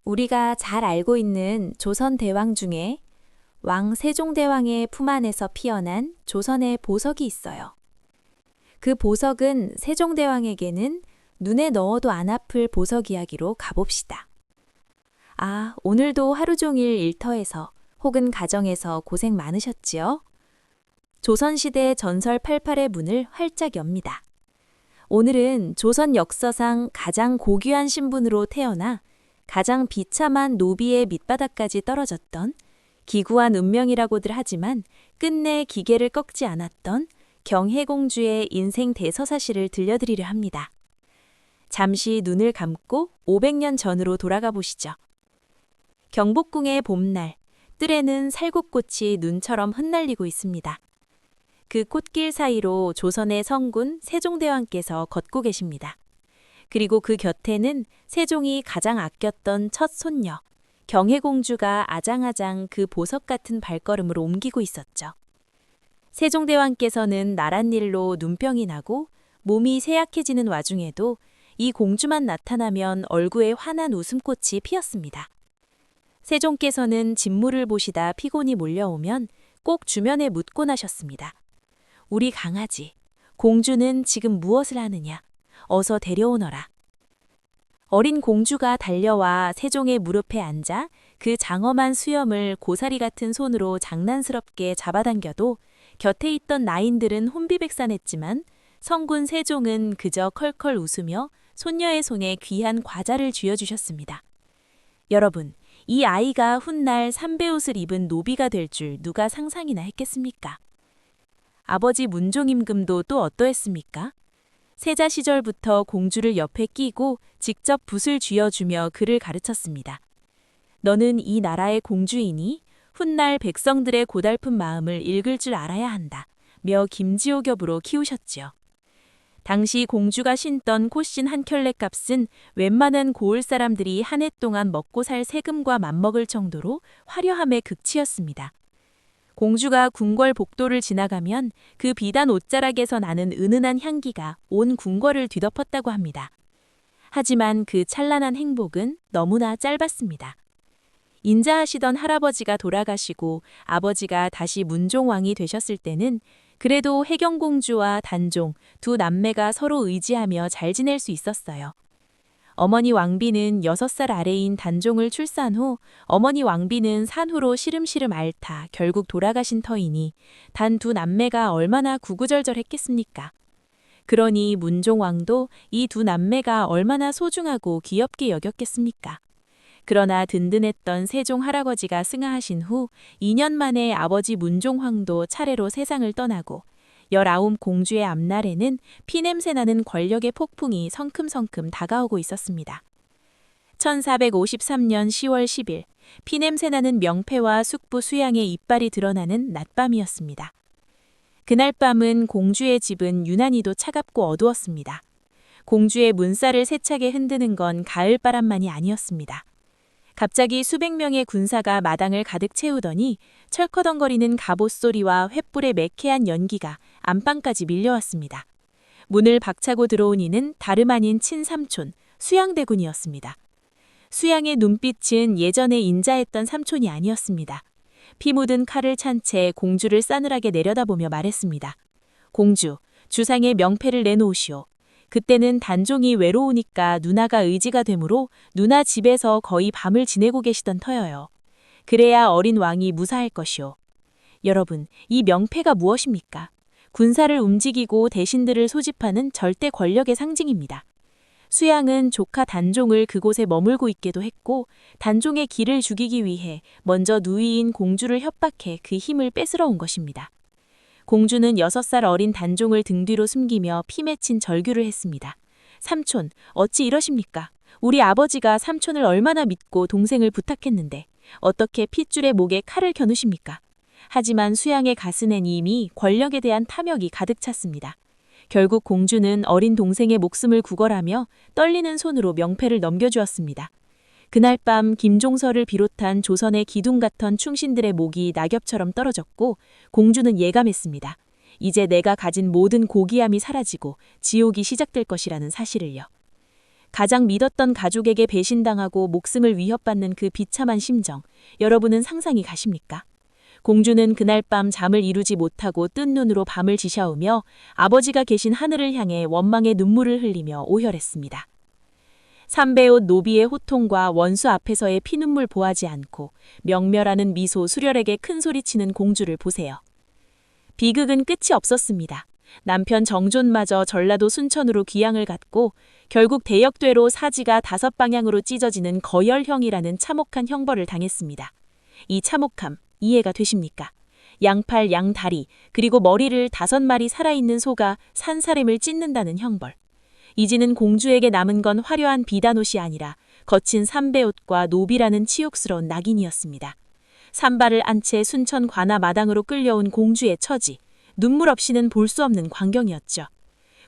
우리가 잘 알고 있는 조선 대왕 중에 왕 세종대왕의 품 안에서 피어난 조선의 보석이 있어요. 그 보석은 세종대왕에게는 눈에 넣어도 안 아플 보석 이야기로 가봅시다. 아, 오늘도 하루 종일 일터에서 혹은 가정에서 고생 많으셨지요? 조선시대 전설 88의 문을 활짝 엽니다. 오늘은 조선 역사상 가장 고귀한 신분으로 태어나 가장 비참한 노비의 밑바닥까지 떨어졌던 기구한 운명이라고들 하지만 끝내 기계를 꺾지 않았던 경혜공주의 인생 대서사시를 들려드리려 합니다. 잠시 눈을 감고 500년 전으로 돌아가 보시죠. 경복궁의 봄날, 뜰에는 살구꽃이 눈처럼 흩날리고 있습니다. 그 꽃길 사이로 조선의 성군 세종대왕께서 걷고 계십니다. 그리고 그 곁에는 세종이 가장 아꼈던 첫 손녀, 경혜공주가 아장아장 그 보석 같은 발걸음으로 옮기고 있었죠. 세종대왕께서는 나란 일로 눈병이 나고 몸이 쇠약해지는 와중에도 이 공주만 나타나면 얼굴에 환한 웃음꽃이 피었습니다. 세종께서는 진무를 보시다 피곤이 몰려오면 꼭 주변에 묻곤 하셨습니다. 우리 강아지, 공주는 지금 무엇을 하느냐? 어서 데려오너라. 어린 공주가 달려와 세종의 무릎에 앉아 그 장엄한 수염을 고사리 같은 손으로 장난스럽게 잡아당겨도 곁에 있던 나인들은 혼비백산했지만 성군 세종은 그저 컬컬 웃으며 손녀의 손에 귀한 과자를 쥐어주셨습니다. 여러분, 이 아이가 훗날 삼배옷을 입은 노비가 될 줄 누가 상상이나 했겠습니까? 아버지 문종임금도 또 어떠했습니까? 세자 시절부터 공주를 옆에 끼고 직접 붓을 쥐어주며 그를 가르쳤습니다. 너는 이 나라의 공주이니 훗날 백성들의 고달픈 마음을 읽을 줄 알아야 한다. 며 김지호겹으로 키우셨지요. 당시 공주가 신던 콧신 한 켤레 값은 웬만한 고을 사람들이 한 해 동안 먹고 살 세금과 맞먹을 정도로 화려함의 극치였습니다. 공주가 궁궐 복도를 지나가면 그 비단 옷자락에서 나는 은은한 향기가 온 궁궐을 뒤덮었다고 합니다. 하지만 그 찬란한 행복은 너무나 짧았습니다. 인자하시던 할아버지가 돌아가시고 아버지가 다시 문종왕이 되셨을 때는 그래도 혜경공주와 단종 두 남매가 서로 의지하며 잘 지낼 수 있었어요. 어머니 왕비는 6살 아래인 단종을 출산 후 어머니 왕비는 산후로 시름시름 앓다 결국 돌아가신 터이니 단 두 남매가 얼마나 구구절절했겠습니까? 그러니 문종왕도 이 두 남매가 얼마나 소중하고 귀엽게 여겼겠습니까? 그러나 든든했던 세종 할아버지가 승하하신 후 2년 만에 아버지 문종황도 차례로 세상을 떠나고 19 공주의 앞날에는 피냄새나는 권력의 폭풍이 성큼성큼 다가오고 있었습니다. 1453년 10월 10일, 피냄새나는 명패와 숙부 수양의 이빨이 드러나는 낮밤이었습니다. 그날 밤은 공주의 집은 유난히도 차갑고 어두웠습니다. 공주의 문살을 세차게 흔드는 건 가을바람만이 아니었습니다. 갑자기 수백 명의 군사가 마당을 가득 채우더니 철커덩거리는 갑옷 소리와 횃불의 매캐한 연기가 안방까지 밀려왔습니다. 문을 박차고 들어온 이는 다름 아닌 친삼촌, 수양대군이었습니다. 수양의 눈빛은 예전에 인자했던 삼촌이 아니었습니다. 피 묻은 칼을 찬 채 공주를 싸늘하게 내려다보며 말했습니다. 공주, 주상의 명패를 내놓으시오. 그때는 단종이 외로우니까 누나가 의지가 되므로 누나 집에서 거의 밤을 지내고 계시던 터여요. 그래야 어린 왕이 무사할 것이오. 여러분, 이 명패가 무엇입니까? 군사를 움직이고 대신들을 소집하는 절대 권력의 상징입니다. 수양은 조카 단종을 그곳에 머물고 있게도 했고 단종의 기를 죽이기 위해 먼저 누이인 공주를 협박해 그 힘을 뺏으러 온 것입니다. 공주는 6살 어린 단종을 등 뒤로 숨기며 피 맺힌 절규를 했습니다. 삼촌, 어찌 이러십니까? 우리 아버지가 삼촌을 얼마나 믿고 동생을 부탁했는데 어떻게 핏줄의 목에 칼을 겨누십니까? 하지만 수양의 가슴엔 이미 권력에 대한 탐욕이 가득 찼습니다. 결국 공주는 어린 동생의 목숨을 구걸하며 떨리는 손으로 명패를 넘겨주었습니다. 그날 밤 김종서를 비롯한 조선의 기둥 같던 충신들의 목이 낙엽처럼 떨어졌고 공주는 예감했습니다. 이제 내가 가진 모든 고귀함이 사라지고 지옥이 시작될 것이라는 사실을요. 가장 믿었던 가족에게 배신당하고 목숨을 위협받는 그 비참한 심정, 여러분은 상상이 가십니까? 공주는 그날 밤 잠을 이루지 못하고 뜬 눈으로 밤을 지샤우며 아버지가 계신 하늘을 향해 원망의 눈물을 흘리며 오열했습니다. 삼배옷 노비의 호통과 원수 앞에서의 피눈물 보하지 않고 명멸하는 미소 수렬에게 큰 소리치는 공주를 보세요. 비극은 끝이 없었습니다. 남편 정존마저 전라도 순천으로 귀향을 갔고 결국 대역죄로 사지가 5방향으로 찢어지는 거열형이라는 참혹한 형벌을 당했습니다. 이 참혹함 이해가 되십니까? 양팔, 양다리, 그리고 머리를 5마리 살아있는 소가 산사람을 찢는다는 형벌. 이지는 공주에게 남은 건 화려한 비단옷이 아니라 거친 삼배옷과 노비라는 치욕스러운 낙인이었습니다. 산발을 안 채 순천 관아 마당으로 끌려온 공주의 처지, 눈물 없이는 볼 수 없는 광경이었죠.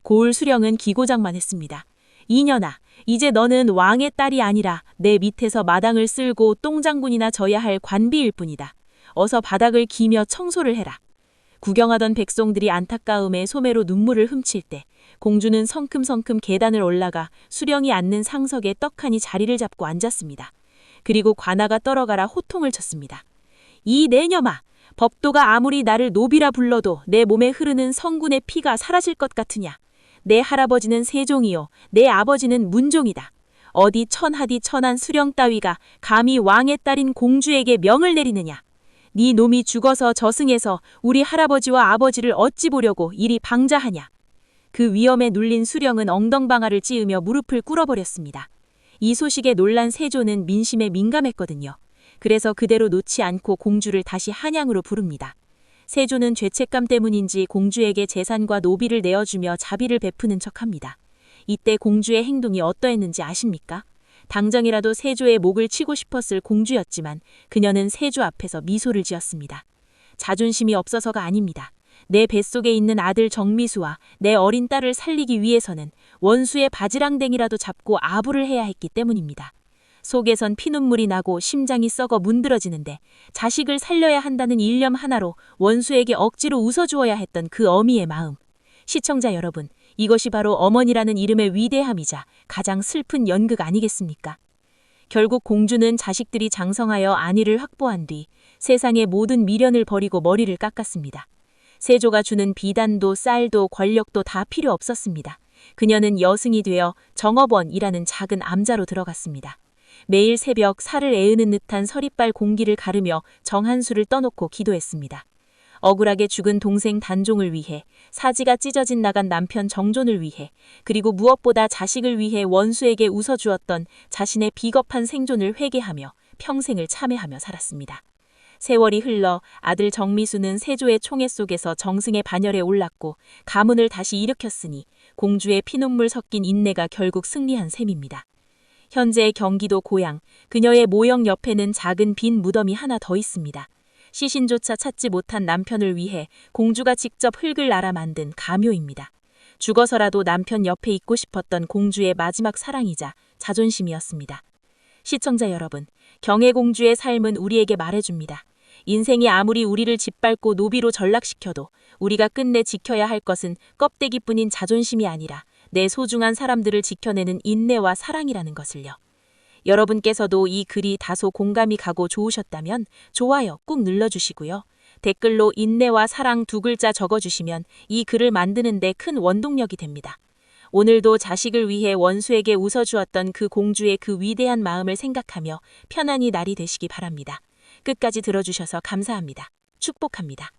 고을 수령은 기고장만 했습니다. 이년아, 이제 너는 왕의 딸이 아니라 내 밑에서 마당을 쓸고 똥장군이나 져야 할 관비일 뿐이다. 어서 바닥을 기며 청소를 해라. 구경하던 백성들이 안타까움에 소매로 눈물을 훔칠 때 공주는 성큼성큼 계단을 올라가 수령이 앉는 상석에 떡하니 자리를 잡고 앉았습니다. 그리고 관아가 떨어가라 호통을 쳤습니다. 이 내녀마! 법도가 아무리 나를 노비라 불러도 내 몸에 흐르는 성군의 피가 사라질 것 같으냐. 내 할아버지는 세종이요, 내 아버지는 문종이다. 어디 천하디 천한 수령 따위가 감히 왕의 딸인 공주에게 명을 내리느냐. 네 놈이 죽어서 저승에서 우리 할아버지와 아버지를 어찌 보려고 이리 방자하냐. 그 위험에 눌린 수령은 엉덩방아를 찌으며 무릎을 꿇어버렸습니다. 이 소식에 놀란 세조는 민심에 민감했거든요. 그래서 그대로 놓지 않고 공주를 다시 한양으로 부릅니다. 세조는 죄책감 때문인지 공주에게 재산과 노비를 내어주며 자비를 베푸는 척합니다. 이때 공주의 행동이 어떠했는지 아십니까? 당장이라도 세조의 목을 치고 싶었을 공주였지만 그녀는 세조 앞에서 미소를 지었습니다. 자존심이 없어서가 아닙니다. 내 뱃속에 있는 아들 정미수와 내 어린 딸을 살리기 위해서는 원수의 바지랑댕이라도 잡고 아부를 해야 했기 때문입니다. 속에선 피눈물이 나고 심장이 썩어 문드러지는데 자식을 살려야 한다는 일념 하나로 원수에게 억지로 웃어주어야 했던 그 어미의 마음. 시청자 여러분, 이것이 바로 어머니라는 이름의 위대함이자 가장 슬픈 연극 아니겠습니까? 결국 공주는 자식들이 장성하여 안위를 확보한 뒤 세상의 모든 미련을 버리고 머리를 깎았습니다. 세조가 주는 비단도 쌀도 권력도 다 필요 없었습니다. 그녀는 여승이 되어 정업원이라는 작은 암자로 들어갔습니다. 매일 새벽 살을 에우는 듯한 서리빨 공기를 가르며 정한수를 떠놓고 기도했습니다. 억울하게 죽은 동생 단종을 위해, 사지가 찢어진 나간 남편 정존을 위해, 그리고 무엇보다 자식을 위해 원수에게 웃어주었던 자신의 비겁한 생존을 회개하며 평생을 참회하며 살았습니다. 세월이 흘러 아들 정미수는 세조의 총애 속에서 정승의 반열에 올랐고 가문을 다시 일으켰으니 공주의 피눈물 섞인 인내가 결국 승리한 셈입니다. 현재 경기도 고양, 그녀의 모형 옆에는 작은 빈 무덤이 하나 더 있습니다. 시신조차 찾지 못한 남편을 위해 공주가 직접 흙을 날아 만든 가묘입니다. 죽어서라도 남편 옆에 있고 싶었던 공주의 마지막 사랑이자 자존심이었습니다. 시청자 여러분, 경혜공주의 삶은 우리에게 말해줍니다. 인생이 아무리 우리를 짓밟고 노비로 전락시켜도 우리가 끝내 지켜야 할 것은 껍데기뿐인 자존심이 아니라 내 소중한 사람들을 지켜내는 인내와 사랑이라는 것을요. 여러분께서도 이 글이 다소 공감이 가고 좋으셨다면 좋아요 꾹 눌러주시고요. 댓글로 인내와 사랑 2글자 적어주시면 이 글을 만드는 데 큰 원동력이 됩니다. 오늘도 자식을 위해 원수에게 웃어주었던 그 공주의 그 위대한 마음을 생각하며 편안히 날이 되시기 바랍니다. 끝까지 들어주셔서 감사합니다. 축복합니다.